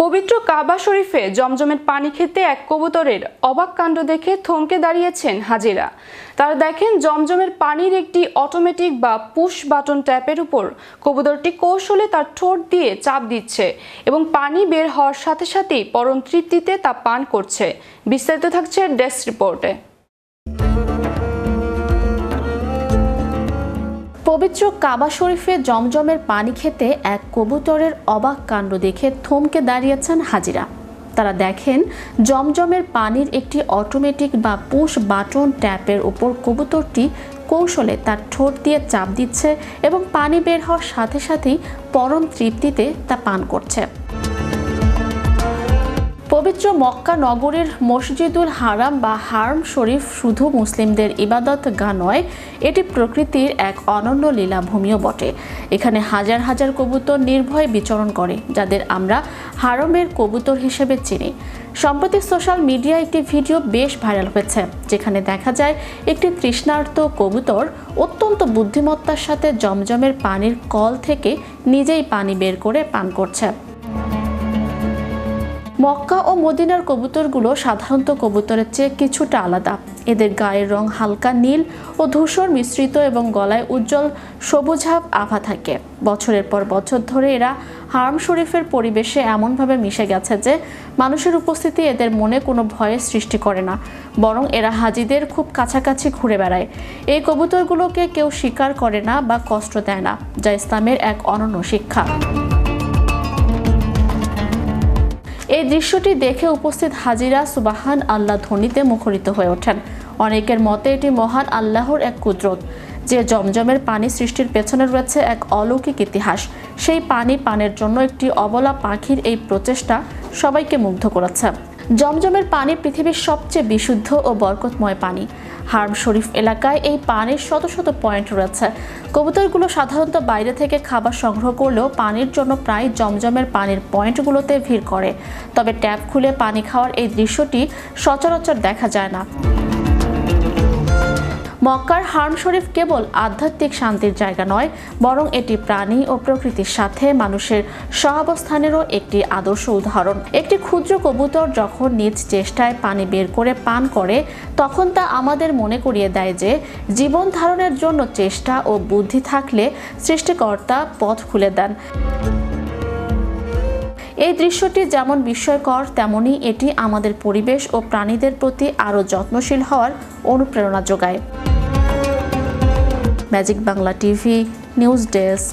পবিত্র কাবা শরীফে জমজমের পানি খেতে এক কবুতরের অবাক কাণ্ড দেখে থমকে দাঁড়িয়েছেন হাজিরা। তারা দেখেন জমজমের পানির একটি অটোমেটিক বা পুশ বাটন ট্যাপের উপর কবুতরটি কৌশলে তার ঠোঁট দিয়ে চাপ দিচ্ছে এবং পানি বের হওয়ার সাথে সাথেই পরম তৃপ্তিতে তা পান করছে। বিস্তারিত থাকছে ডেস্ক রিপোর্টে। পবিত্র কাবা শরীফে জমজমের পানি খেতে এক কবুতরের অবাক কাণ্ড দেখে থমকে দাঁড়িয়েছেন হাজিরা। তারা দেখেন জমজমের পানির একটি অটোমেটিক বা পুশ বাটন ট্যাপের উপর কবুতরটি কৌশলে তার ঠোঁট দিয়ে চাপ দিচ্ছে এবং পানি বের হওয়ার সাথে সাথেই পরম তৃপ্তিতে তা পান করছে। পবিত্র মক্কা নগরীর মসজিদুল হারাম বা হারম শরীফ শুধু মুসলিমদের ইবাদতগাহ নয়, এটি প্রকৃতির এক অনন্য লীলাভূমিও বটে। এখানে হাজার হাজার কবুতর নির্ভয়ে বিচরণ করে, যাদের আমরা হারমের কবুতর হিসেবে চিনি। সম্প্রতি সোশ্যাল মিডিয়ায় একটি ভিডিও বেশ ভাইরাল হয়েছে, যেখানে দেখা যায় একটি তৃষ্ণার্ত কবুতর অত্যন্ত বুদ্ধিমত্তার সাথে জমজমের পানির কল থেকে নিজেই পানি বের করে পান করছে। মক্কা ও মদিনার কবুতরগুলো সাধারণত কবুতরের চেয়ে কিছুটা আলাদা। এদের গায়ের রং হালকা নীল ও ধূসর মিশ্রিত এবং গলায় উজ্জ্বল সবুজাভ আভা থাকে। বছরের পর বছর ধরে এরা হারম শরীফের পরিবেশে এমনভাবে মিশে গেছে যে মানুষের উপস্থিতি এদের মনে কোনো ভয়ের সৃষ্টি করে না, বরং এরা হাজিদের খুব কাছাকাছি ঘুরে বেড়ায়। এই কবুতরগুলোকে কেউ শিকার করে না বা কষ্ট দেয় না, যা ইসলামের এক অনন্য শিক্ষা। এই দৃশ্যটি দেখে উপস্থিত হাজিরা সুবহান আল্লাহ ধ্বনিতে মুখরিত হয়ে ওঠেন। অনেকের মতে এটি মহান আল্লাহর এক কুদরত, যে জমজমের পানি সৃষ্টির পেছনে রয়েছে এক অলৌকিক ইতিহাস। সেই পানি পানের জন্য একটি অবলা পাখির এই প্রচেষ্টা সবাইকে মুগ্ধ করেছে। জমজমের পানি পৃথিবীর সবচেয়ে বিশুদ্ধ ও বরকতময় পানি। হারম শরীফ এলাকায় এই পানির শত শত পয়েন্ট রয়েছে। কবুতরগুলো সাধারণত বাইরে থেকে খাবার সংগ্রহ করলেও পানির জন্য প্রায় জমজমের পানির পয়েন্টগুলোতে ভিড় করে। তবে ট্যাপ খুলে পানি খাওয়ার এই দৃশ্যটি সচরাচর দেখা যায় না। মক্কার হারম শরীফ কেবল আধ্যাত্মিক শান্তির জায়গা নয়, বরং এটি প্রাণী ও প্রকৃতির সাথে মানুষের সহাবস্থানেরও একটি আদর্শ উদাহরণ। একটি ক্ষুদ্র কবুতর যখন নিজ চেষ্টায় পানি বের করে পান করে, তখন তা আমাদের মনে করিয়ে দেয় যে জীবন ধারণের জন্য চেষ্টা ও বুদ্ধি থাকলে সৃষ্টিকর্তা পথ খুলে দেন। এই দৃশ্যটি যেমন বিস্ময়কর, তেমনি এটি আমাদের পরিবেশ ও প্রাণীদের প্রতি আরও যত্নশীল হওয়ার অনুপ্রেরণা যোগায়। Magic Bangla TV news desk.